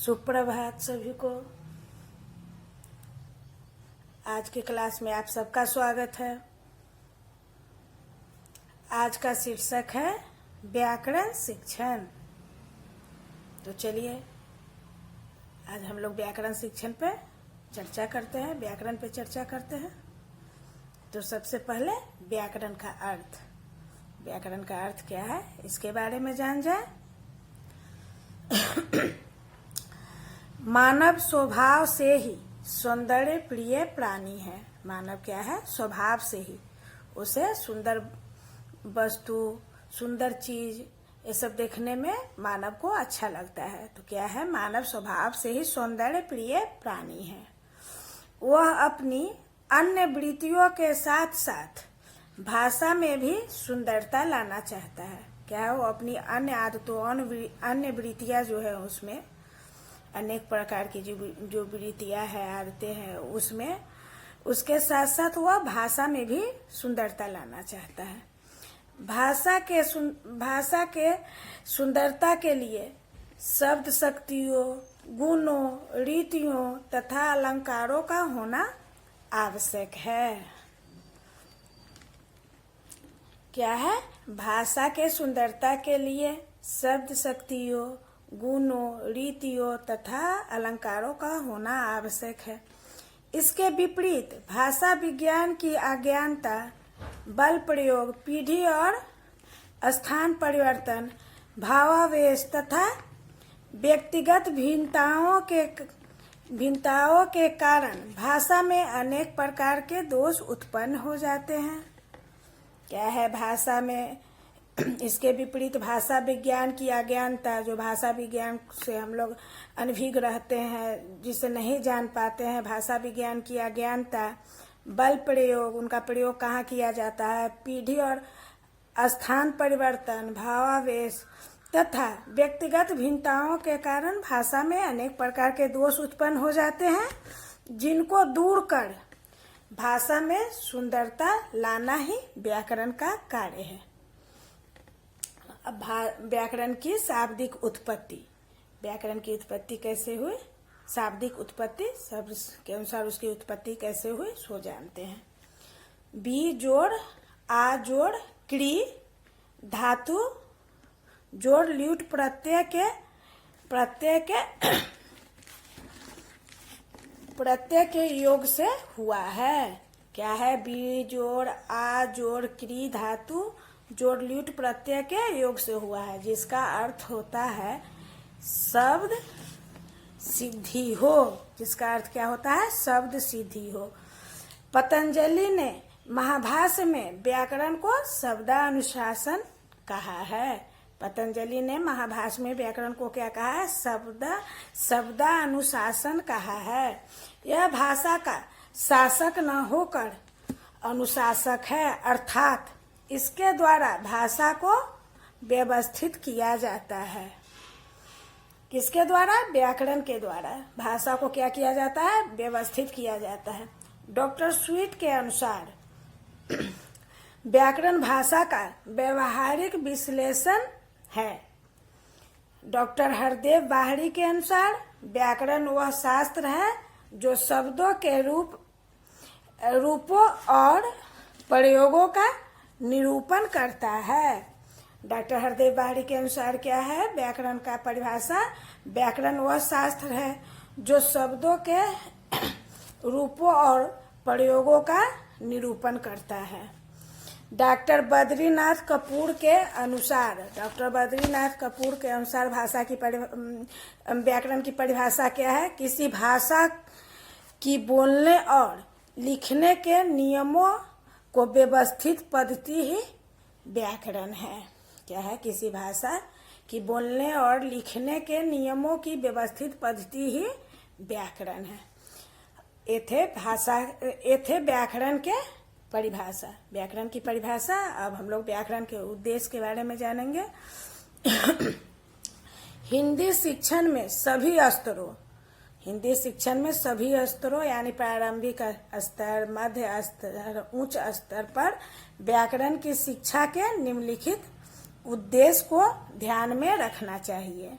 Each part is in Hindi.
सुप्रभात सभी को। आज की क्लास में आप सबका स्वागत है। आज का शीर्षक है व्याकरण शिक्षण। तो चलिए आज हम लोग व्याकरण शिक्षण पे चर्चा करते हैं, व्याकरण पे चर्चा करते हैं। तो सबसे पहले व्याकरण का अर्थ, व्याकरण का अर्थ क्या है इसके बारे में जान जाए। मानव स्वभाव से ही सौंदर्य प्रिय प्राणी है। मानव क्या है, स्वभाव से ही उसे सुंदर वस्तु, सुंदर चीज ये सब देखने में मानव को अच्छा लगता है। तो क्या है, मानव स्वभाव से ही सौंदर्य प्रिय प्राणी है। वह अपनी अन्य वृत्तियों के साथ साथ भाषा में भी सुंदरता लाना चाहता है। क्या है, वो अपनी अन्य आदतों, अन्य वृत्तियां जो है उसमें अनेक प्रकार की जो वृत्तियां है, आदतें हैं, उसमें उसके साथ साथ वह भाषा में भी सुंदरता लाना चाहता है। भाषा के सुंदरता के लिए शब्द शक्तियों, गुणों, रीतियों तथा अलंकारों का होना आवश्यक है। क्या है, भाषा के सुंदरता के लिए शब्द शक्तियों, गुणों, रीतियों तथा अलंकारों का होना आवश्यक है। इसके विपरीत भाषा विज्ञान की अज्ञानता, बल प्रयोग, पीढ़ी और स्थान परिवर्तन, भावावेश तथा व्यक्तिगत भिन्नताओं के कारण भाषा में अनेक प्रकार के दोष उत्पन्न हो जाते हैं। क्या है, भाषा में इसके विपरीत भाषा विज्ञान की अज्ञानता, जो भाषा विज्ञान से हम लोग अनभिज्ञ रहते हैं, जिसे नहीं जान पाते हैं, भाषा विज्ञान की अज्ञानता, बल प्रयोग, उनका प्रयोग कहाँ किया जाता है, पीढ़ी और स्थान परिवर्तन, भावावेश तथा व्यक्तिगत भिन्नताओं के कारण भाषा में अनेक प्रकार के दोष उत्पन्न हो जाते हैं, जिनको दूर कर भाषा में सुंदरता लाना ही व्याकरण का कार्य है। अब व्याकरण की शाब्दिक उत्पत्ति, व्याकरण की उत्पत्ति कैसे हुई, शाब्दिक उत्पत्ति शब्द के अनुसार उसकी उत्पत्ति कैसे हुई सो जानते हैं। बी जोड़ आ जोड़ क्री धातु जोड़ ल्यूट प्रत्यय के योग से हुआ है। क्या है, बी जोड़ आ जोड़ क्री धातु जोड़ ल्यूट प्रत्यय के योग से हुआ है, जिसका अर्थ होता है शब्द सिद्धि हो। जिसका अर्थ क्या होता है, शब्द सिद्धि हो। पतंजलि ने महाभाष्य में व्याकरण को शब्दानुशासन कहा है। पतंजलि ने महाभाष्य में व्याकरण को क्या कहा है, शब्दानुशासन कहा है। यह भाषा का शासक न होकर अनुशासक है, अर्थात इसके द्वारा भाषा को व्यवस्थित किया जाता है। किसके द्वारा, व्याकरण के द्वारा भाषा को क्या किया जाता है, व्यवस्थित किया जाता है। डॉक्टर स्वीट के अनुसार व्याकरण भाषा का व्यवहारिक विश्लेषण है। डॉक्टर हरदेव बाहरी के अनुसार व्याकरण वह शास्त्र है जो शब्दों के रूपों और प्रयोगों का निरूपण करता है। डॉक्टर हरदेव बाहरी के अनुसार क्या है, व्याकरण का परिभाषा, व्याकरण वह शास्त्र है जो शब्दों के रूपों और प्रयोगों का निरूपण करता है। डॉक्टर बद्रीनाथ कपूर के अनुसार भाषा की व्याकरण की परिभाषा क्या है, किसी भाषा की बोलने और लिखने के नियमों को व्यवस्थित पद्धति ही व्याकरण है। क्या है, किसी भाषा की बोलने और लिखने के नियमों की व्यवस्थित पद्धति ही व्याकरण है। ये थे व्याकरण के परिभाषा, व्याकरण की परिभाषा। अब हम लोग व्याकरण के उद्देश्य के बारे में जानेंगे। हिंदी शिक्षण में सभी स्तरों यानी प्रारंभिक स्तर, मध्य स्तर, उच्च स्तर पर व्याकरण की शिक्षा के निम्नलिखित उद्देश्य को ध्यान में रखना चाहिए।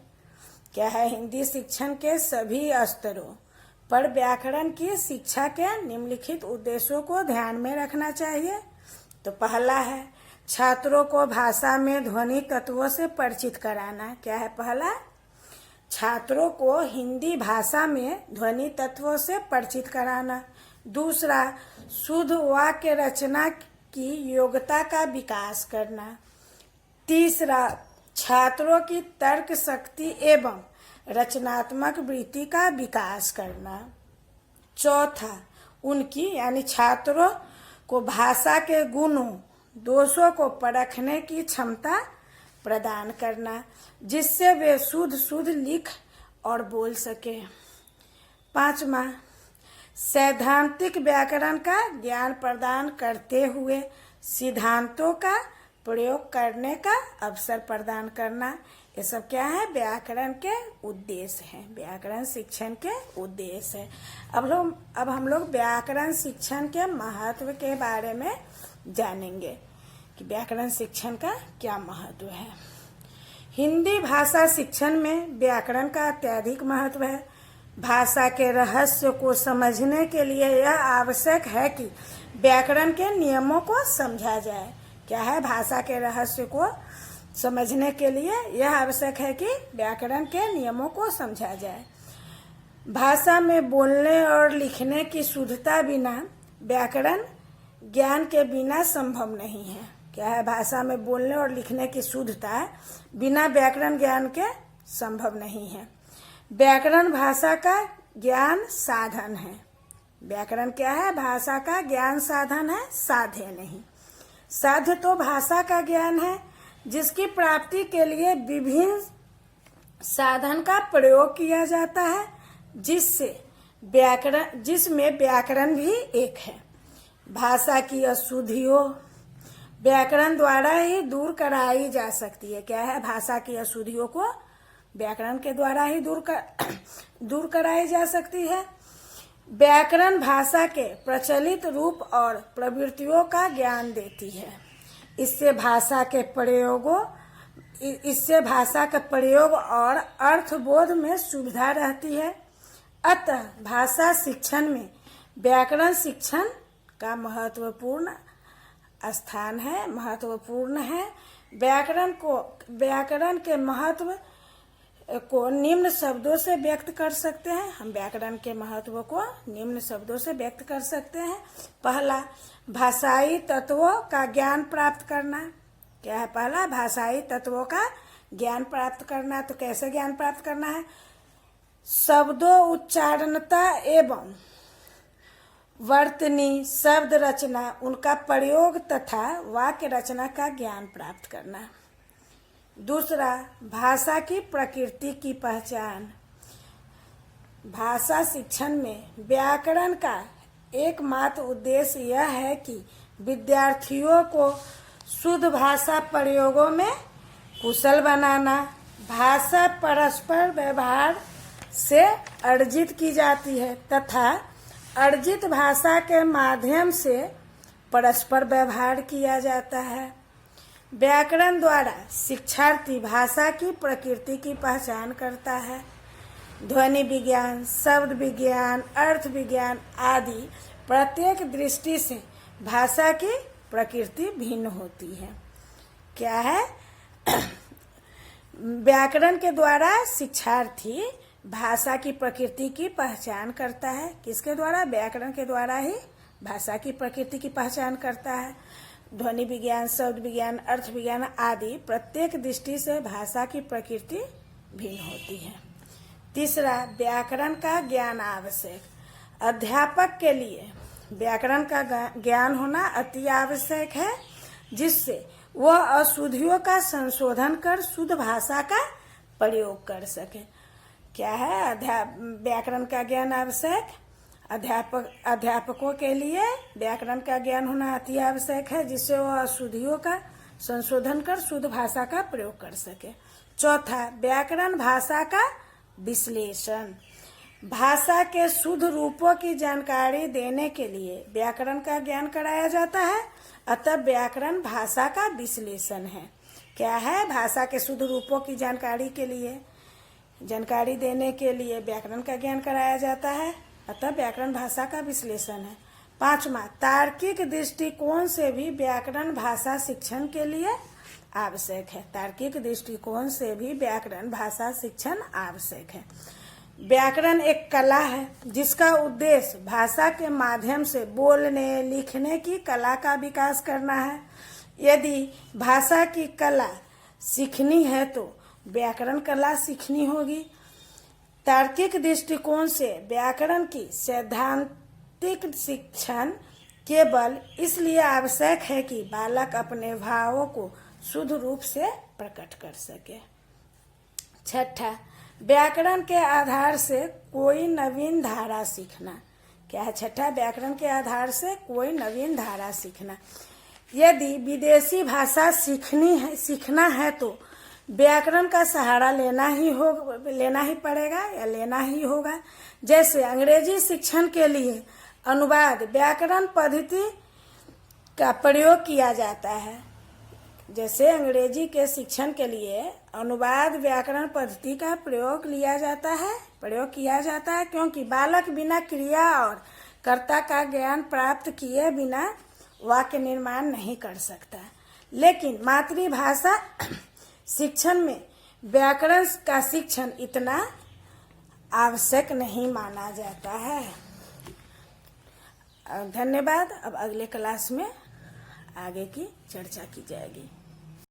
क्या है, हिंदी शिक्षण के सभी स्तरों पर व्याकरण की शिक्षा के निम्नलिखित उद्देश्यों को ध्यान में रखना चाहिए। तो पहला है छात्रों को भाषा में ध्वनि तत्वों से परिचित कराना। क्या है पहला, छात्रों को हिंदी भाषा में ध्वनि तत्वों से परिचित कराना। दूसरा, शुद्ध वाक्य रचना की योग्यता का विकास करना। तीसरा, छात्रों की तर्क शक्ति एवं रचनात्मक वृत्ति का विकास करना। चौथा, उनकी यानी छात्रों को भाषा के गुणों दोषों को परखने की क्षमता प्रदान करना, जिससे वे शुद्ध लिख और बोल सके। पांचवा, सैद्धांतिक व्याकरण का ज्ञान प्रदान करते हुए सिद्धांतों का प्रयोग करने का अवसर प्रदान करना। ये सब क्या है, व्याकरण के उद्देश्य हैं, व्याकरण शिक्षण के उद्देश्य है। अब हम लोग व्याकरण शिक्षण के महत्व के बारे में जानेंगे कि व्याकरण शिक्षण का क्या महत्व है। हिंदी भाषा शिक्षण में व्याकरण का अत्यधिक महत्व है। भाषा के रहस्य को समझने के लिए यह आवश्यक है कि व्याकरण के नियमों को समझा जाए। क्या है, भाषा के रहस्य को समझने के लिए यह आवश्यक है कि व्याकरण के नियमों को समझा जाए। भाषा में बोलने और लिखने की शुद्धता बिना व्याकरण ज्ञान के बिना संभव नहीं है। क्या है, भाषा में बोलने और लिखने की शुद्धता बिना व्याकरण ज्ञान के संभव नहीं है। व्याकरण भाषा का ज्ञान साधन है। व्याकरण क्या है, भाषा का ज्ञान साधन है, साध्य नहीं। साध्य तो भाषा का ज्ञान है जिसकी प्राप्ति के लिए विभिन्न साधन का प्रयोग किया जाता है, जिसमें व्याकरण भी एक है। भाषा की अशुद्धियों व्याकरण द्वारा ही दूर कराई जा सकती है। क्या है, भाषा की अशुद्धियों को व्याकरण के द्वारा ही दूर कराई जा सकती है। व्याकरण भाषा के प्रचलित रूप और प्रवृत्तियों का ज्ञान देती है। इससे भाषा का प्रयोग और अर्थबोध में सुविधा रहती है। अतः भाषा शिक्षण में व्याकरण शिक्षण का महत्वपूर्ण है। व्याकरण के महत्व को निम्न शब्दों से व्यक्त कर सकते हैं। हम व्याकरण के महत्व को निम्न शब्दों से व्यक्त कर सकते हैं। पहला, भाषाई तत्वों का ज्ञान प्राप्त करना। क्या है, पहला, भाषाई तत्वों का ज्ञान प्राप्त करना। तो कैसे ज्ञान प्राप्त करना है, शब्दों उच्चारणता एवं वर्तनी शब्द रचना, उनका प्रयोग तथा वाक्य रचना का ज्ञान प्राप्त करना। दूसरा, भाषा की प्रकृति की पहचान। भाषा शिक्षण में व्याकरण का एकमात्र उद्देश्य यह है कि विद्यार्थियों को शुद्ध भाषा प्रयोगों में कुशल बनाना। भाषा परस्पर व्यवहार से अर्जित की जाती है तथा अर्जित भाषा के माध्यम से परस्पर व्यवहार किया जाता है। व्याकरण द्वारा शिक्षार्थी भाषा की प्रकृति की पहचान करता है। ध्वनि विज्ञान, शब्द विज्ञान, अर्थ विज्ञान आदि प्रत्येक दृष्टि से भाषा की प्रकृति भिन्न होती है। क्या है, व्याकरण के द्वारा शिक्षार्थी भाषा की प्रकृति की पहचान करता है। किसके द्वारा, व्याकरण के द्वारा ही भाषा की प्रकृति की पहचान करता है। ध्वनि विज्ञान, शब्द विज्ञान, अर्थ विज्ञान आदि प्रत्येक दृष्टि से भाषा की प्रकृति भिन्न होती है। तीसरा, व्याकरण का ज्ञान आवश्यक। अध्यापक के लिए व्याकरण का ज्ञान होना अति आवश्यक है, जिससे वह अशुद्धियों का संशोधन कर शुद्ध भाषा का प्रयोग कर सके। क्या है, व्याकरण का ज्ञान आवश्यक। अध्यापकों के लिए व्याकरण का ज्ञान होना अति आवश्यक है, जिससे वह अशुद्धियों का संशोधन कर शुद्ध भाषा का प्रयोग कर सके। चौथा, व्याकरण भाषा का विश्लेषण। भाषा के शुद्ध रूपों की जानकारी देने के लिए व्याकरण का ज्ञान कराया जाता है। अतः व्याकरण भाषा का विश्लेषण है। क्या है, भाषा के शुद्ध रूपों की जानकारी के लिए जानकारी देने के लिए व्याकरण का ज्ञान कराया जाता है, अतः व्याकरण भाषा का विश्लेषण है। 5वां, तार्किक दृष्टिकोण से भी व्याकरण भाषा शिक्षण के लिए आवश्यक है। तार्किक दृष्टिकोण से भी व्याकरण भाषा शिक्षण आवश्यक है। व्याकरण एक कला है जिसका उद्देश्य भाषा के माध्यम से बोलने लिखने की कला का विकास करना है। यदि भाषा की कला सीखनी है तो व्याकरण कला सीखनी होगी। तार्किक दृष्टिकोण से व्याकरण की सैद्धांतिक शिक्षण केवल इसलिए आवश्यक है कि बालक अपने भावों को शुद्ध रूप से प्रकट कर सके। 6, व्याकरण के आधार से कोई नवीन धारा सीखना। क्या है 6? व्याकरण के आधार से कोई नवीन धारा सीखना। यदि विदेशी भाषा सीखना है तो व्याकरण का सहारा लेना ही पड़ेगा या लेना ही होगा। जैसे अंग्रेजी शिक्षण के लिए अनुवाद व्याकरण पद्धति का प्रयोग किया जाता है। जैसे अंग्रेजी के शिक्षण के लिए अनुवाद व्याकरण पद्धति का प्रयोग किया जाता है क्योंकि बालक बिना क्रिया और कर्ता का ज्ञान प्राप्त किए बिना वाक्य निर्माण नहीं कर सकता। लेकिन मातृभाषा शिक्षण में व्याकरण का शिक्षण इतना आवश्यक नहीं माना जाता है। धन्यवाद। अब अगले क्लास में आगे की चर्चा की जाएगी।